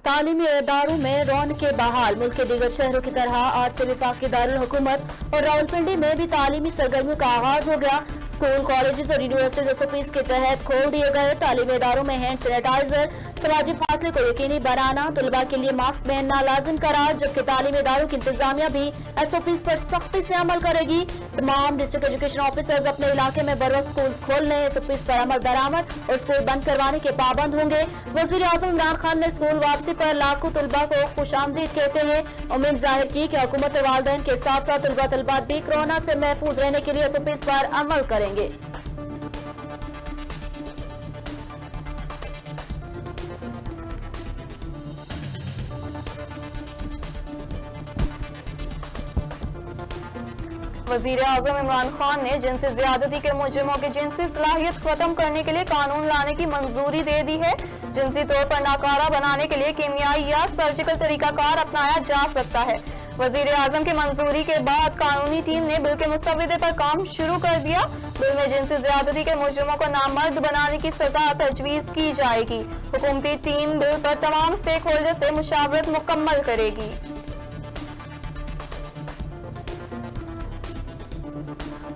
तालीमी इदारों में रौनकें बहाल। मुल्क के दीगर शहरों की तरह आज से वफाकी दारुल हुकूमत और रावलपिंडी में भी तालीमी सरगर्मियों का आगाज हो गया। स्कूल, कॉलेजेस और यूनिवर्सिटीज एसओपीज के तहत खोल दिए गए। तालीमी इदारों में हैंड सैनिटाइजर, समाजी फासले को यकीनी बनाना, तलबा के लिए मास्क पहनना लाजिम करार, जबकि तालीमी इदारों की इंतजामिया भी एसओपीज पर सख्ती से अमल करेगी। तमाम डिस्ट्रिक्ट एजुकेशन ऑफिसर्स अपने इलाके में बरवक्त स्कूल खोलने, एसओपीज पर अमल दरामद और स्कूल बंद करवाने के पाबंद होंगे। वजीर आजम इमरान खान ने स्कूल वापसी पर लाखों तलबा को खुशामदीद कहते हैं उम्मीद जाहिर की कि हुकूमत और वालिदैन के साथ साथ तलबा तलबात भी कोरोना से महफूज रहने के लिए एसओपीज पर अमल करेंगे। वजीर आजम इमरान खान ने जिनसी ज्यादती के मुजरिमों की जिनसी सलाहियत खत्म करने के लिए कानून लाने की मंजूरी दे दी है। जिनसी तौर पर नाकारा बनाने के लिए कीमियाई या सर्जिकल तरीकाकार अपनाया जा सकता है। वजीर आजम की मंजूरी के बाद कानूनी टीम ने बिल के मुस्तविदे पर काम शुरू कर दिया। बिल में जिनसी ज्यादती के मुजरिमों को नामर्द बनाने की सजा तजवीज की जाएगी। हुकूमती टीम बिल पर तमाम स्टेक होल्डर से मुशावरत मुकम्मल करेगी।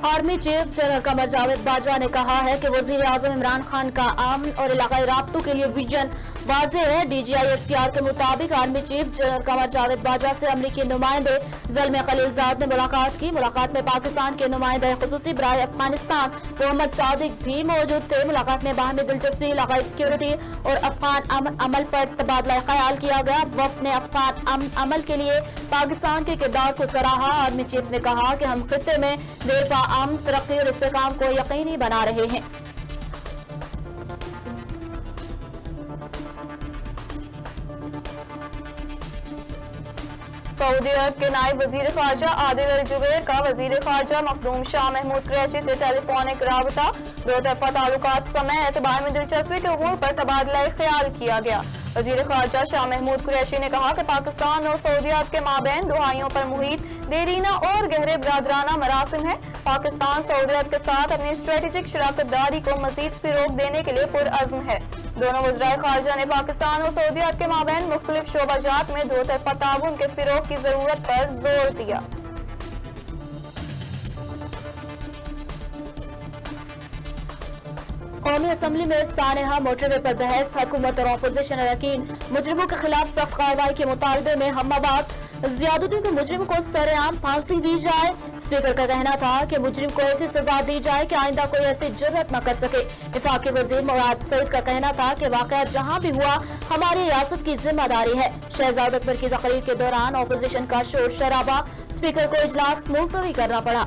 Army chief general Qamar Javed Bajwa ने कहा है कि वजीर आजम इमरान खान का अमन और इलाकाई राब्तों के लिए विजन वाज़ेह है। DGI-SPR के मुताबिक army chief general Qamar Javed Bajwa से अमरीकी नुमाइंदे ज़ल्मे खलीलजाद ने मुलाकात की। मुलाकात में पाकिस्तान के नुमाइंदे खुसूसी बराए अफगानिस्तान मोहम्मद सादिक भी मौजूद थे। मुलाकात में बाहमी दिलचस्पी, इलाकाई सिक्योरिटी और अफगान अमल पर तबादला ख्याल किया गया। वफ्द ने अफगान अमल के लिए पाकिस्तान के किरदार को सराहा। आर्मी चीफ ने कहा कि हम खित्ते में देर पा अमन, तरक्की और इस्तेहकाम को यकीनी बना रहे हैं। सऊदी अरब के नायब वजीर ख्वाजा आदिल अल जुबैर का वजीर ख्वाजा मखदूम शाह महमूद कुरैशी से टेलीफोनिक राबता, दो तरफा ताल्लुकात समेत बाहमी दिलचस्पी के उमूर पर तबादला ख्याल किया गया। वजीर ख्वाजा शाह महमूद कुरैशी ने कहा कि पाकिस्तान और सऊदी अरब के माबैन दुहाइयों पर मुहित देरीना और गहरे बरादराना मरासिम है। पाकिस्तान सऊदी अरब के साथ अपनी स्ट्रेटेजिक शराकतदारी को मजीद फिरोग देने के लिए पुरअज़्म है। दोनों वज़राए ख़ारजा ने पाकिस्तान और सऊदी अरब के माबैन मुख्तलिफ शोबाजात में दो तरफा ताउन के फिरोग की जरूरत पर जोर दिया। कौमी असम्बली में सानेहा मोटरवे पर बहस। हुकूमत और अपोजिशन अरकान मुजरिमों के खिलाफ सख्त कार्रवाई के मुतालबे में हमआवाज। ज्यादतियों के मुजरिम को सरेआम फांसी दी जाए। स्पीकर का कहना था कि मुजरिम को ऐसी सजा दी जाए कि आइंदा कोई ऐसी जुर्रत न कर सके। वफाकी वजीर मुराद सईद का कहना था कि वाकया जहां भी हुआ हमारी रियासत की जिम्मेदारी है। शहजाद अकबर की तकरीर के दौरान अपोजिशन का शोर शराबा, स्पीकर को इजलास मुलतवी करना पड़ा।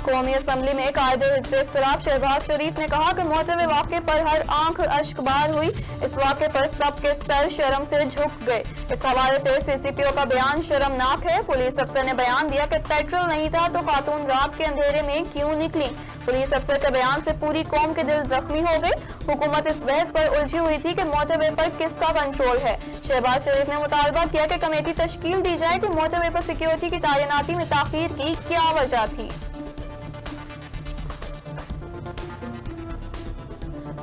कौमी असम्बली में कायदे हिज़्ब इख्तिलाफ शहबाज शरीफ ने कहा कि मोटरवे वाक़े पर हर आंख अश्कबार हुई। इस वाक़े पर सबके सर शर्म से झुक गए। इस हवाले से CCPO का बयान शर्मनाक है। पुलिस अफसर ने बयान दिया कि पेट्रोल नहीं था तो खातून रात के अंधेरे में क्यों निकली। पुलिस अफसर के बयान से पूरी कौम के दिल जख्मी हो गए। हुकूमत इस बहस पर उलझी हुई थी कि मोटरवे पर किसका कंट्रोल है। शहबाज शरीफ ने मुतालबा किया कि कमेटी तश्कील दी जाए कि मोटरवे पर सिक्योरिटी की तैनाती में ताखीर की क्या वजह थी।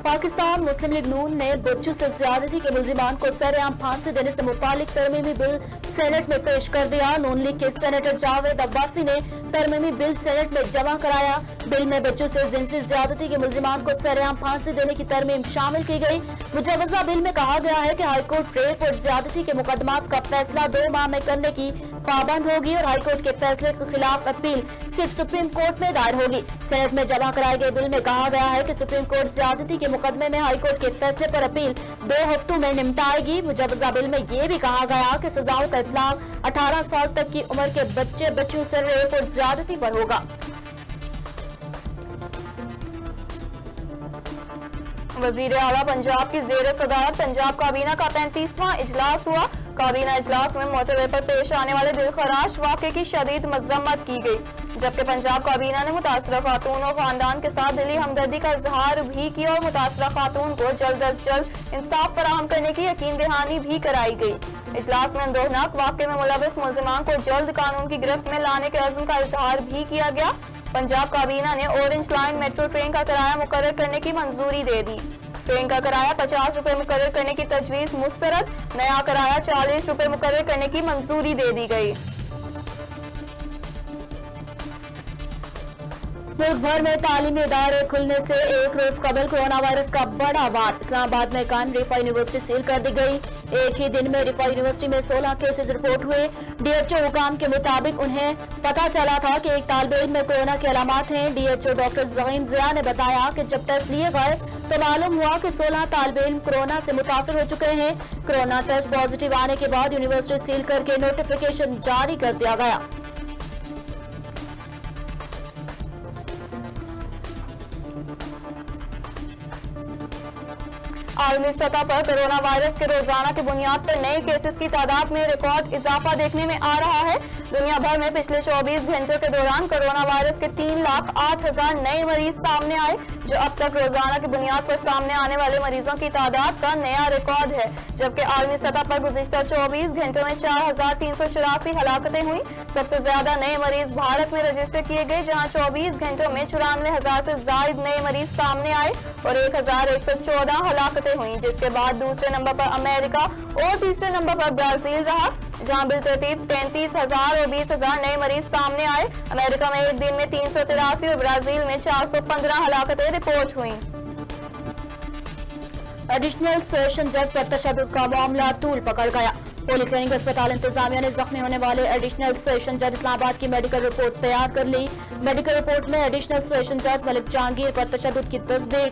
पाकिस्तान मुस्लिम लीग नून ने बच्चों से ज्यादती के मुलजिमान को सरेआम फांसी देने से मुतालिक तरमीमी बिल सेनेट में पेश कर दिया। नून लीग के सेनेटर जावेद अब्बासी ने तरमीमी बिल सेनेट में जमा कराया। बिल में बच्चों से जिनसी ज्यादती के मुलजिमान को सरेआम फांसी देने की तरमीम शामिल की गई। मुजवजा बिल में कहा गया है कि हाईकोर्ट रेप और ज्यादती के मुकदमात का फैसला 2 माह में करने की पाबंद होगी और हाईकोर्ट के फैसले के खिलाफ अपील सिर्फ सुप्रीम कोर्ट में दायर होगी। सेनेट में जमा कराए गए बिल में कहा गया है कि सुप्रीम कोर्ट ज्यादती के मुकदमे में हाईकोर्ट के फैसले पर अपील 2 हफ्तों में निपटाएगी। मुजवजा बिल में यह भी कहा गया कि सजाओं का इतलाक 18 साल तक की उम्र के बच्चे बच्चियों से रेप और ज्यादती पर होगा। वजीर आला पंजाब की जेर सदारत पंजाब काबीना का 35वां इजलास हुआ। काबीना इजलास में मोटरवे पर पेश आने वाले दिलखराश वाक़े की शदीद मज़म्मत की गई, जबकि पंजाब काबीना ने मुतासरा खातून और खानदान के साथ दिली हमदर्दी का इजहार भी किया और मुतासरा खातून को जल्द अज जल्द इंसाफ फराहम करने की यकीन दहानी भी कराई गई। इजलास में अंदोहनाक वाक़े में मुलविस मुल्जिमान को जल्द कानून की गिरफ्त में लाने के अज़्म का इजहार भी किया गया। पंजाब काबीना ने ऑरेंज लाइन मेट्रो ट्रेन का किराया मुकर्रर करने की मंजूरी दे दी। ट्रेन का किराया 50 रुपए मुकर्रर करने की तजवीज़ मुस्तरद, नया किराया 40 रुपए मुकर्रर करने की मंजूरी दे दी गई। मुल्क भर में तालीमी इदारे खुलने से एक रोज कबल कोरोना वायरस का बड़ा वार। इस्लामाबाद में कायम रिफा यूनिवर्सिटी सील कर दी गई। एक ही दिन में रिफा यूनिवर्सिटी में 16 केसेस रिपोर्ट हुए। डीएचओ हुकाम के मुताबिक उन्हें पता चला था कि एक तालिब इल्म में कोरोना के अलामात हैं। डीएचओ डॉक्टर ज़हीम ज़िया ने बताया कि जब टेस्ट लिए गए तो मालूम हुआ कि 16 तालिब इल्म कोरोना से मुतासर हो चुके हैं। कोरोना टेस्ट पॉजिटिव आने के बाद यूनिवर्सिटी सील करके नोटिफिकेशन जारी कर दिया गया। आलमी सतह पर कोरोना वायरस के रोजाना की बुनियाद पर नए केसेस की तादाद में रिकॉर्ड इजाफा देखने में आ रहा है। दुनिया भर में पिछले 24 घंटों के दौरान कोरोना वायरस के 3,08,000 नए मरीज सामने आए, जो अब तक रोजाना की बुनियाद पर सामने आने वाले मरीजों की तादाद का नया रिकॉर्ड है। जबकि आलमी सतह पर गुज़िश्ता 24 घंटों में 4,384 हलाकतें हुई। सबसे ज्यादा नए मरीज भारत में रजिस्टर किए गए, जहां 24 घंटों में 94,000 से ज्यादा नए मरीज सामने आए और 1,114 हलाकतें हुई, जिसके बाद दूसरे नंबर पर अमेरिका और तीसरे नंबर पर ब्राजील रहा, जहां बिलतरतीब 33,000 और 20,000 नए मरीज सामने आए। अमेरिका में एक दिन में 383 और ब्राजील में 415 हलाकतें रिपोर्ट हुई। एडिशनल सेशन जज पर तशद्दुद का मामला तूल पकड़ गया। पॉलीक्लिनिक अस्पताल इंतजामिया ने जख्मी होने वाले एडिशनल सेशन जज इस्लामाबाद की मेडिकल रिपोर्ट तैयार कर ली। मेडिकल रिपोर्ट में एडिशनल सेशन जज मलिक जहांगीर पर तशद्दुद की तस्दीक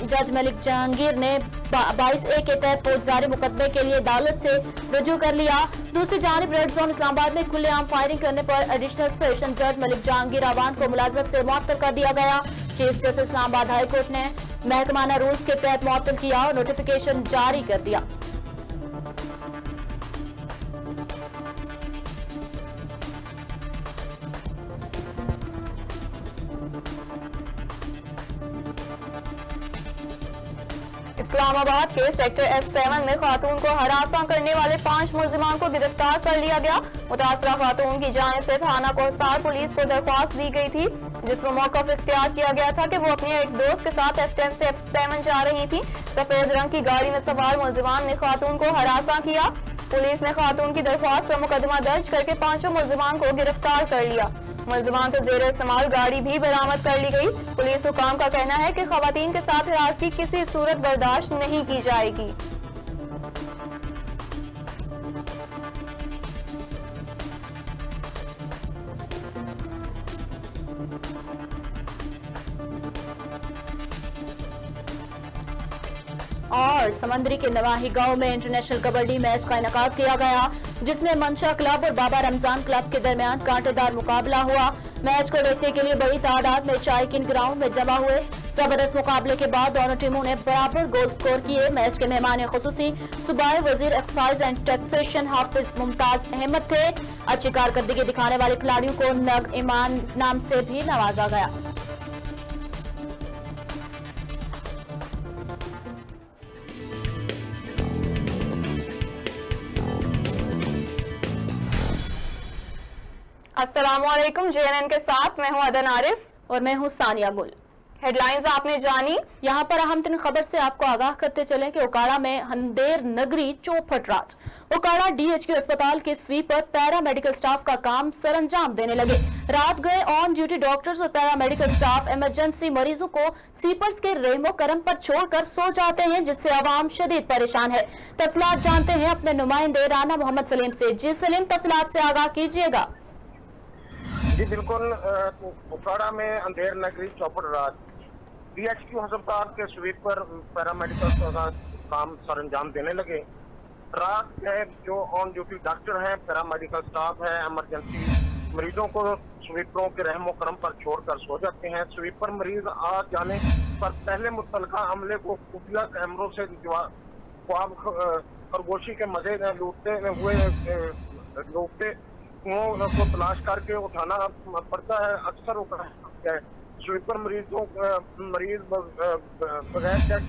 जज मलिक जहांगीर ने 22A के तहत फौजदारी मुकदमे के लिए अदालत से रुजू कर लिया। दूसरी जानिब रेड जोन इस्लामाबाद में खुलेआम फायरिंग करने पर एडिशनल सेशन जज मलिक जहांगीर आवान को मुलाजमत से मुअत्तल कर दिया गया। Chief justice Islamabad high court ने महकमाना रूल्स के तहत मुअत्तल किया और नोटिफिकेशन जारी कर दिया। इस्लामाबाद के सेक्टर F7 में खातून को हरासा करने वाले 5 मुलजिमान को गिरफ्तार कर लिया गया। मुतासरा खातून की जानिब से थाना कोहसार पुलिस को दरख्वास्त दी गई थी, जिसमें मौक़िफ़ इख्तियार किया गया था कि वो अपने एक दोस्त के साथ F10 से F7 जा रही थी। सफेद रंग की गाड़ी में सवार मुलजिमान ने खातून को हरासा किया। पुलिस ने खातून की दरख्वास्त पर मुकदमा दर्ज करके 5 मुलजिमान को गिरफ्तार कर लिया। मुलजिमान के जेर इस्तेमाल गाड़ी भी बरामद कर ली गई। पुलिस हुकाम का कहना है कि खवातीन के साथ हिरासती किसी सूरत बर्दाश्त नहीं की जाएगी। और समंदरी के नवाही गांव में इंटरनेशनल कबड्डी मैच का इनेकाद किया गया, जिसमें मंशा क्लब और बाबा रमजान क्लब के दरमियान कांटेदार मुकाबला हुआ। मैच को देखने के लिए बड़ी तादाद में शायकीन ग्राउंड में जमा हुए। जबरदस्त मुकाबले के बाद दोनों टीमों ने बराबर गोल स्कोर किए। मैच के मेहमान खुसूसी सूबाई वजीर एक्साइज एंड टैक्सेशन हाफिज मुमताज अहमद थे। अच्छी कारकर्दगी दिखाने वाले खिलाड़ियों को नग ईमान नाम से भी नवाजा गया। अस्सलामुअलैकुम, JNN के साथ मैं हूं अदन आरिफ और मैं हूं सानिया गुल। हेडलाइंस आपने जानी। यहाँ पर अहम तीन खबर से आपको आगाह करते चले कि उकाड़ा में अंधेर नगरी चौपट राज। उकाड़ा DHQ अस्पताल के स्वीपर पैरा मेडिकल स्टाफ का काम सरअंजाम देने लगे। रात गए ऑन ड्यूटी डॉक्टर्स और पैरा मेडिकल स्टाफ इमरजेंसी मरीजों को स्वीपर्स के रहमो करम पर छोड़कर सो जाते हैं, जिससे आवाम शदीद परेशान है। तफसीलात जानते हैं अपने नुमाइंदे राना मोहम्मद सलीम से। जी सलीम, तफसीलात से आगाह कीजिएगा। जी बिल्कुल, उकाड़ा में अंधेर नगरी चौपट राज DHQ अस्पताल के स्वीपर पैरामेडिकल काम सरअंजाम देने लगे। रात में जो ऑन ड्यूटी डॉक्टर हैं, पैरामेडिकल स्टाफ है, इमरजेंसी मरीजों को स्वीपरों के रहमो करम पर छोड़कर सो जाते हैं। स्वीपर मरीज आ जाने पर पहले मुतलका अमले को खुफिया कैमरों से ख्वाब खरगोशी के मजे लूटते को तलाश करके उठाना पड़ता है। अक्सर स्वीपर मरीज बगैर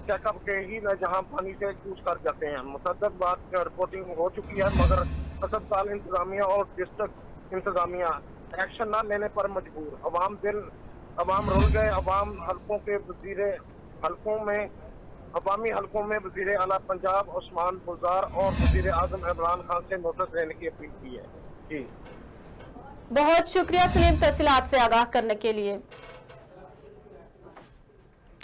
चेकअप के ही जहां पानी से चूज कर जाते हैं। मुतअद्दिद बार रिपोर्टिंग हो चुकी है, मगर अस्पताल इंतजामिया और डिस्ट्रिक्ट इंतजामिया एक्शन न लेने पर मजबूर। अवाम रुल गए। अवामी हलकों में वजीर आला पंजाब उस्मान बुज़दार और वजीर आजम इमरान खान से नोटिस देने की अपील की है। जी बहुत शुक्रिया सलीम, तफसीलात से आगाह करने के लिए।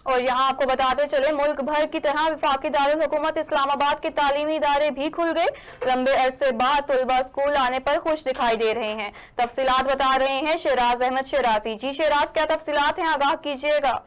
और यहाँ आपको बताते चले, मुल्क भर की तरह वफाकी दारुल हुकूमत इस्लामाबाद के तालीमी इदारे भी खुल गए। लंबे अरसे बाद तलबा स्कूल आने पर खुश दिखाई दे रहे हैं। तफसीलात बता रहे हैं शेराज अहमद शेराजी। जी शेराज, क्या तफसीलात हैं, आगाह कीजिएगा।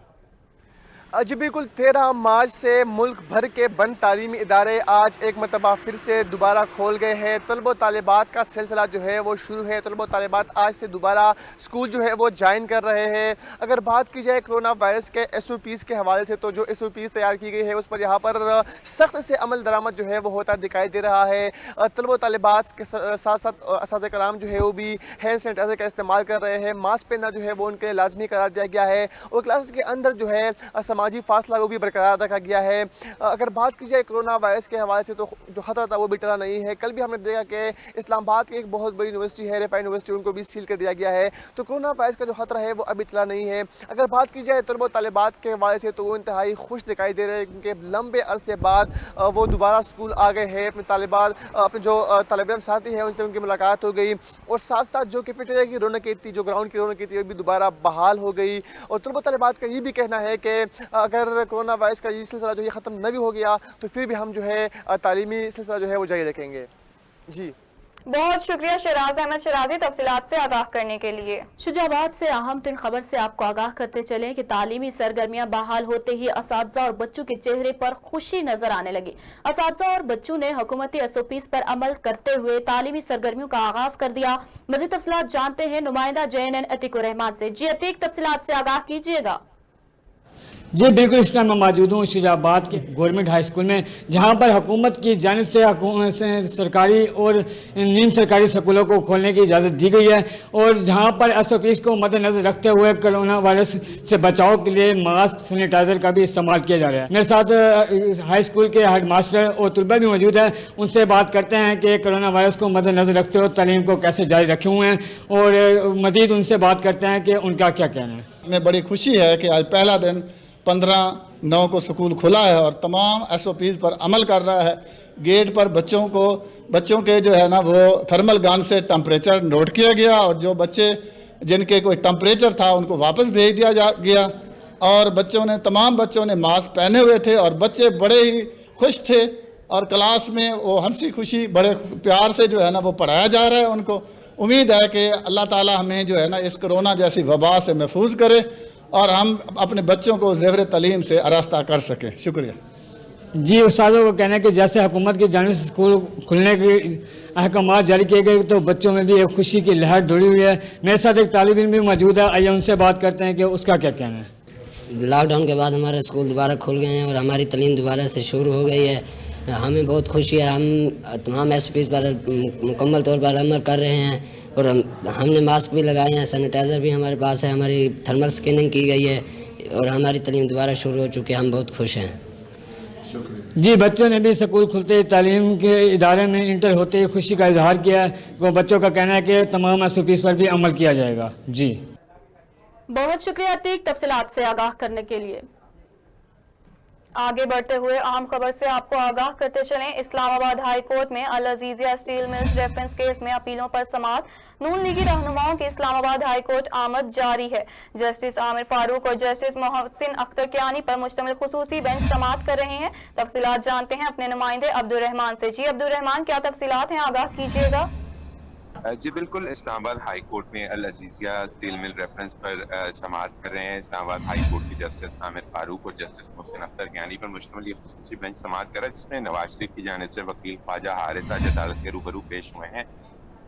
जी बिल्कुल, 13 मार्च से मुल्क भर के बंद तालीमी इदारे आज एक मरतबा फिर से दोबारा खोल गए हैं। तलबो तालिबात का सिलसिला जो है वो शुरू है। तलबो तालिबात आज से दोबारा स्कूल जो है वो ज्वाइन कर रहे हैं। अगर बात की जाए कोरोना वायरस के SOPs के हवाले से, तो जो SOPs तैयार की गई है उस पर यहाँ पर सख्त से अमल दरामद जो है वो होता दिखाई दे रहा है। तलबो तालिबात के साथ साथ असातिज़ा कराम जो है वो भी हैंड सैनिटाइज़र का इस्तेमाल कर रहे हैं। मास्क पहनना जो है वो उनके लाजमी करार दिया गया है और क्लास के अंदर जो है समाजी फासला वो भी बरकरार रखा गया है। अगर बात की जाए कोरोना वायरस के हवाले से, तो जो खतरा था वो भी टला नहीं है। कल भी हमने देखा कि इस्लामाबाद की एक बहुत बड़ी यूनिवर्सिटी है, रेफा यूनिवर्सिटी, उनको भी सील कर दिया गया है। तो कोरोना वायरस का जो खतरा है वो अभी टला नहीं है। अगर बात की जाए तलबो तालिबात के हवाले से, तो वो इंतहाई खुश दिखाई दे रहे हैं क्योंकि लंबे अरसे बाद वो दोबारा स्कूल आ गए हैं। अपने जो तालिब इल्म साथी हैं उनसे उनकी मुलाकात हो गई और साथ साथ जो कैफेटेरिया की रौनक थी, जो ग्राउंड की रौनक थी, वो भी दोबारा बहाल हो गई। और तलबो तालिबात का ये भी कहना है कि अगर कोरोना वायरस का ये सिलसिला जो है ख़त्म न भी हो गया तो फिर भी हम जो है तालीमी सिलसिला जो है वो जारी रखेंगे। जी बहुत शुक्रिया शेराज अहमद शेराजी, तफसीलात से आगाह करने के लिए। शुजाबाद से अहम तीन खबर से आपको आगाह करते चलें कि तालीमी सरगर्मियां बहाल होते ही असातिज़ा और बच्चों के चेहरे पर खुशी नजर आने लगी। असातिज़ा और बच्चों ने हुकूमती SOPs पर अमल करते हुए तालीमी सरगर्मियों का आगाज कर दिया। मज़ीद तफसीलात जानते हैं नुमाइंदा JNN अतीकुर रहमान से। जी अतीक, तफसीलात से आगाह कीजिएगा। जी बिल्कुल, इस टाइम मैं मौजूद हूँ शुजाबाद के गवर्नमेंट हाई स्कूल में, जहाँ पर हुकूमत की जानिब से सरकारी और नीम सरकारी स्कूलों को खोलने की इजाज़त दी गई है और जहाँ पर SOPs को मद्देनज़र रखते हुए कोरोना वायरस से बचाव के लिए मास्क, सैनिटाइज़र का भी इस्तेमाल किया जा रहा है। मेरे साथ हाई स्कूल के हेड मास्टर और तलबा भी मौजूद है। उनसे बात करते हैं कि कोरोना वायरस को मद्देनज़र रखते हुए तालीम को कैसे जारी रखे हुए हैं और मज़ीद उनसे बात करते हैं कि उनका क्या कहना है। हमें बड़ी खुशी है कि आज पहला दिन 15/9 को स्कूल खुला है और तमाम SOPs पर अमल कर रहा है। गेट पर बच्चों के जो है ना वो थर्मल गन से टेम्परेचर नोट किया गया और जो बच्चे जिनके कोई टेम्परेचर था उनको वापस भेज दिया गया और तमाम बच्चों ने मास्क पहने हुए थे और बच्चे बड़े ही खुश थे और क्लास में वो हंसी खुशी बड़े प्यार से जो है ना वो पढ़ाया जा रहा है। उनको उम्मीद है कि अल्लाह ताला हमें जो है ना इस कोरोना जैसी वबा से महफूज करे और हम अपने बच्चों को ज़ेवर तालीम से आरास्ता कर सकें। शुक्रिया। जी, उस्तादों को कहना है कि जैसे हुकूमत की जानिब से स्कूल खुलने के अहकाम जारी किए गए तो बच्चों में भी एक खुशी की लहर दौड़ी हुई है। मेरे साथ एक तालिब इल्म भी मौजूद है, आइए उनसे बात करते हैं कि उसका क्या कहना है। लॉकडाउन के बाद हमारे स्कूल दोबारा खुल गए हैं और हमारी तालीम दोबारा से शुरू हो गई है। हमें बहुत खुशी है। हम तमाम SOPs पर मुकम्मल तौर पर अमल कर रहे हैं और हमने मास्क भी लगाए हैं, सैनिटाइज़र भी हमारे पास है, हमारी थर्मल स्कैनिंग की गई है और हमारी तालीम दोबारा शुरू हो चुकी है। हम बहुत खुश हैं। जी, बच्चों ने भी स्कूल खुलते ही तालीम के इदारे में इंटर होते ही खुशी का इजहार किया है। वो बच्चों का कहना है कि तमाम SOPs पर भी अमल किया जाएगा। जी बहुत शुक्रिया अतीक, तफसीलात से आगाह करने के लिए। आगे बढ़ते हुए अहम खबर से आपको आगाह करते चलें। इस्लामाबाद हाई कोर्ट में Al Azizia steel mills reference case में अपीलों पर समाअत। नून लीगी रहनुमाओं की इस्लामाबाद हाई कोर्ट आमद जारी है। जस्टिस आमिर फारूक और जस्टिस मोहसिन अख्तर कियानी पर मुश्तमिल खुसूसी बेंच समाअत कर रहे हैं। तफसीलात जानते हैं अपने नुमाइंदे अब्दुल रहमान से। जी अब्दुल रहमान, क्या तफसीलात हैं, आगाह कीजिएगा। जी बिल्कुल, इस्लामाबाद हाई कोर्ट में Al Azizia steel mill reference पर समाअत कर रहे हैं। इस्लामाबाद हाई कोर्ट के जस्टिस आमिर फारूक और जस्टिस मोहसिन अख्तर कियानी पर मुश्तमिल ये खुसूसी बेंच समाअत कर रहा है, जिसमें नवाज शरीफ की जानिब से वकील ख्वाजा हारिस आज अदालत के रूबरू पेश हुए हैं।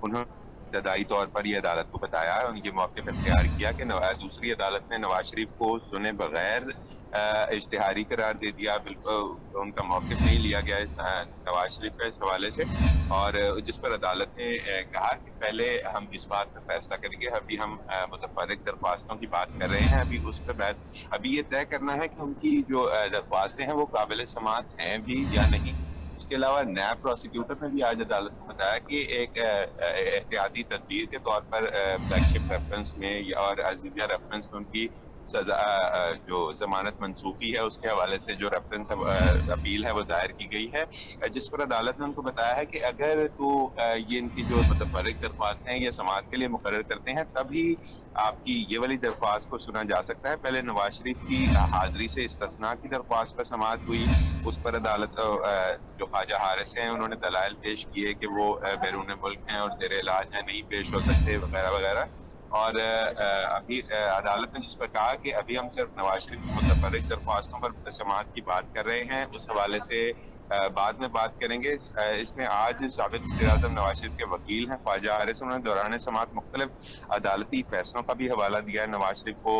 उन्होंने इब्तदाई तौर पर यह अदालत को बताया और उनके मौके पर इख्तियार किया कि दूसरी अदालत ने नवाज शरीफ को सुने बगैर इश्तिहारी करार दे दिया। बिल्कुल उनका मौक़िफ़ नहीं लिया गया इस नवाज शरीफ का इस हवाले से, और जिस पर अदालत ने कहा कि पहले हम इस बात पर फैसला करेंगे। अभी हम मुतफ़र्रिक़ दरख्वास्तों की बात कर रहे हैं, अभी उस पर बाद अभी ये तय करना है कि उनकी जो दरख्वास्तें हैं वो काबिल समाअत हैं भी या नहीं। इसके अलावा नैब प्रोसिक्यूटर ने भी आज अदालत को बताया कि एक एहतियाती तदबीर के तौर पर फ्लैगशिप रेफरेंस में और अजीजिया रेफरेंस में उनकी सजा जो जमानत मंसूखी है उसके हवाले से जो रेफरेंस अपील है वो दायर की गई है, जिस पर अदालत ने उनको बताया है कि अगर तो ये इनकी जो मुतफर्रिक दरख्वास्त हैं ये समाअत के लिए मुकर्रर करते हैं तभी आपकी ये वाली दरख्वास्त को सुना जा सकता है। पहले नवाज शरीफ की हाजिरी से इस्तिस्ना की दरख्वास्त पर समाअत हुई, उस पर अदालत जो ख्वाजा हारिस हैं उन्होंने दलाइल पेश किए कि वो बैरून मुल्क हैं और जेर इलाज हैं, नहीं पेश हो सकते वगैरह वगैरह। और अभी अदालत ने जिस पर कहा कि अभी हम सिर्फ नवाज शरीफ की मुतफर्रिक दरख्वास्तों पर समाअत की बात कर रहे हैं, उस हवाले से बाद में बात करेंगे। इसमें आज साबिक वज़ीर-ए-आज़म नवाज शरीफ के वकील हैं ख्वाजा हारिस, उन्होंने दौरान समाअत मुख्तलिफ अदालती फैसलों का भी हवाला दिया है। नवाज शरीफ को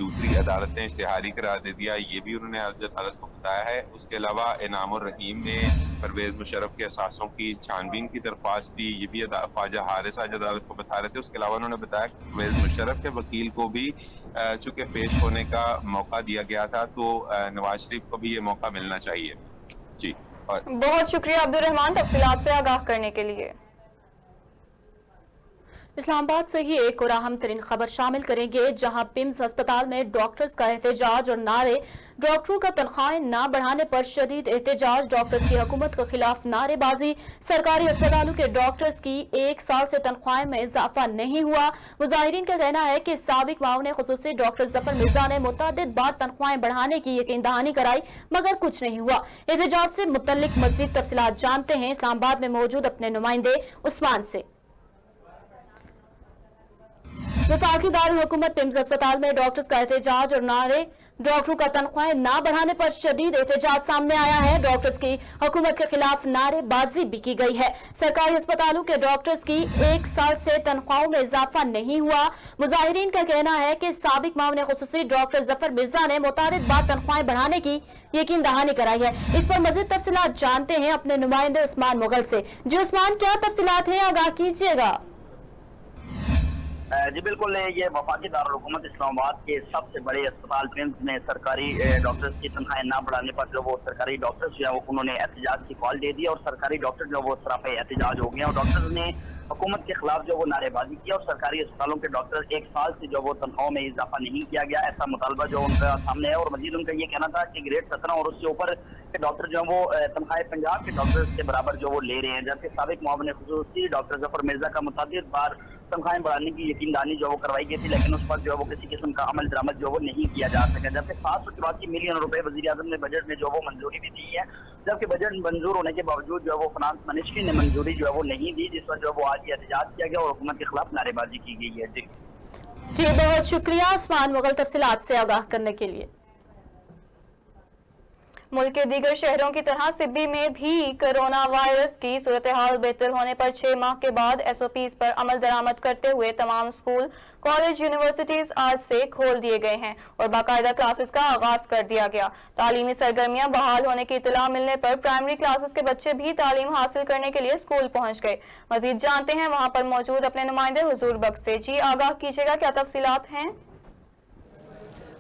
दूसरी अदालतें इश्तिहारी करार दे दिया, ये भी उन्होंने अदालत को बताया है। उसके अलावा इनामुर रहीम ने परवेज मुशर्रफ के असासों की छानबीन की दरख्वास्त दी, ये भी ख्वाजा हारिस आज अदालत को बता रहे थे। उसके अलावा उन्होंने बताया कि परवेज मुशर्रफ के वकील को भी चूंकि पेश होने का मौका दिया गया था तो नवाज शरीफ को भी ये मौका मिलना चाहिए। जी, और बहुत शुक्रिया अब्दुल रहमान तफसीलात से आगाह करने के लिए। इस्लामाबाद से ही एक और अहम तरीन खबर शामिल करेंगे, जहां पिम्स अस्पताल में डॉक्टर्स का एहतजाज और नारे। डॉक्टरों का तनख्वाहें ना बढ़ाने पर शदीद एहतजाज, डॉक्टर्स की हुकूमत के खिलाफ नारेबाजी। सरकारी अस्पतालों के डॉक्टर्स की 1 साल से तनख्वाह में इजाफा नहीं हुआ। मुजाहिरीन का कहना है कि साबिक माउन खुसूसी डॉक्टर जफर मिर्जा ने मुतअद्दिद बार तनख्वाहें बढ़ाने की यकीन दहानी कराई मगर कुछ नहीं हुआ। एहतजाज से मुतल्लिक मजीद तफसीलात जानते हैं इस्लामाबाद में मौजूद अपने नुमाइंदे उस्मान से। वफाकी दारुल हुकूमत पिम्स अस्पताल में डॉक्टर्स का एहतजाज और नारे। डॉक्टरों का तनख्वाहें ना बढ़ाने पर शदीद एहतजाज सामने आया है। डॉक्टर्स की हुकूमत के खिलाफ नारेबाजी भी की गई है। सरकारी अस्पतालों के डॉक्टर्स की 1 साल से तनख्वाहों में इजाफा नहीं हुआ। मुजाहिरीन का कहना है कि साबिक मामले खुसूसी डॉक्टर जफर मिर्जा ने मुतारिद बार तनख्वाहें बढ़ाने की यकीन दहानी कराई है। इस पर मजीद तफसीलात जानते हैं अपने नुमाइंदे उस्मान मुगल से। जी उस्मान, क्या तफसीलात हैं, आगाह कीजिएगा। जी बिल्कुल, ये वफाकी दारुल हुकूमत इस्लामाबाद के सबसे बड़े अस्पताल पिम्स में सरकारी डॉक्टर्स की तनख्वाहें ना बढ़ाने पर जो वो सरकारी डॉक्टर्स जो है वो उन्होंने एहतजाज की कॉल दे दी और सरकारी डॉक्टर जो वो सरापे एहतजाज हो गए और डॉक्टर्स ने हुकूमत के खिलाफ जो वो नारेबाजी की और सरकारी अस्पतालों के डॉक्टर 1 साल से जो वो तनख्वाहों में इजाफा नहीं किया गया, ऐसा मुतालबा जो उनका सामने है। और मजीद उनका ये कहना था कि ग्रेड 17 और उससे ऊपर के डॉक्टर जो है वो तनख्वाहें पंजाब के डॉक्टर्स के बराबर जो वो ले रहे हैं, जबकि साबिक मामले खुसूसी डॉक्टर जफर मिर्जा का मुतादिद बार तनख्वाहें बढ़ाने की यकीनदानी जो वो करवाई गई थी, लेकिन उस पर जो है वो किसी किस्म का अमल दरामद जो वो नहीं किया जा सका। जबकि 784 मिलियन रुपए वज़ीर-ए-आज़म ने बजट में जो वो मंजूरी भी दी है, जबकि बजट मंजूर होने के बावजूद जो है वो फाइनेंस मिनिस्ट्री ने मंजूरी जो है वो नहीं दी, जिस पर जो वो आज एहतजाज किया गया और हुकूमत के खिलाफ नारेबाजी की गई है। जी बहुत शुक्रिया उस्मान मुगल तफसीलात से आगाह करने के लिए। मुल्क के दीगर शहरों की तरह सिब्बी में भी कोरोना वायरस की सूरत हाल बेहतर होने पर 6 माह के बाद SOPs पर अमल दरामद करते हुए तमाम स्कूल, कॉलेज, यूनिवर्सिटीज आज से खोल दिए गए हैं और बाकायदा क्लासेस का आगाज कर दिया गया। तालीमी सरगर्मियां बहाल होने की इतला मिलने पर प्राइमरी क्लासेस के बच्चे भी तालीम हासिल करने के लिए स्कूल पहुंच गए। मजीद जानते हैं वहां पर मौजूद अपने नुमाइंदे हुजूर बख्श से। जी आगाह कीजिएगा, क्या तफसीलात हैं?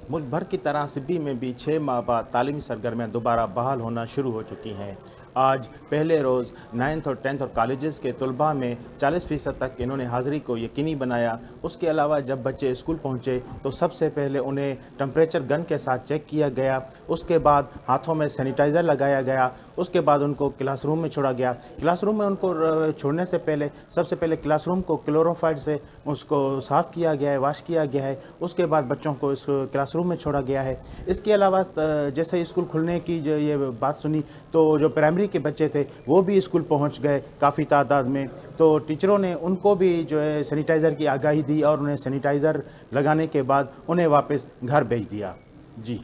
मुल्क भर की तरह सिब्बी में भी 6 माह बाद तालीमी सरगर्मियाँ दोबारा बहाल होना शुरू हो चुकी हैं। आज पहले रोज़ 9th और 10th और कॉलेजेस के तलबा में 40% तक इन्होंने हाज़िरी को यकीनी बनाया। उसके अलावा जब बच्चे स्कूल पहुँचे तो सबसे पहले उन्हें टेम्परेचर गन के साथ चेक किया गया, उसके बाद हाथों में सैनिटाइज़र लगाया गया, उसके बाद उनको क्लासरूम में छोड़ा गया। क्लासरूम में उनको छोड़ने से पहले सबसे पहले क्लासरूम को क्लोरोफाइड से उसको साफ़ किया गया है, वाश किया गया है। उसके बाद बच्चों को इस क्लासरूम में छोड़ा गया है। इसके अलावा जैसे स्कूल खुलने की जो ये बात सुनी तो जो प्राइमरी के बच्चे थे वो भी स्कूल पहुंच गए काफ़ी तादाद में, तो टीचरों ने उनको भी जो है सैनिटाइज़र की आगाही दी और उन्हें सैनिटाइज़र लगाने के बाद उन्हें वापस घर भेज दिया। जी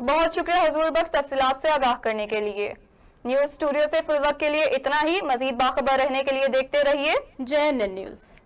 बहुत शुक्रिया हुजूर बख्श तफसीलात से आगाह करने के लिए। न्यूज़ स्टूडियो से फिल वक्त के लिए इतना ही। मजीद बाखबर रहने के लिए देखते रहिए JNN न्यूज़।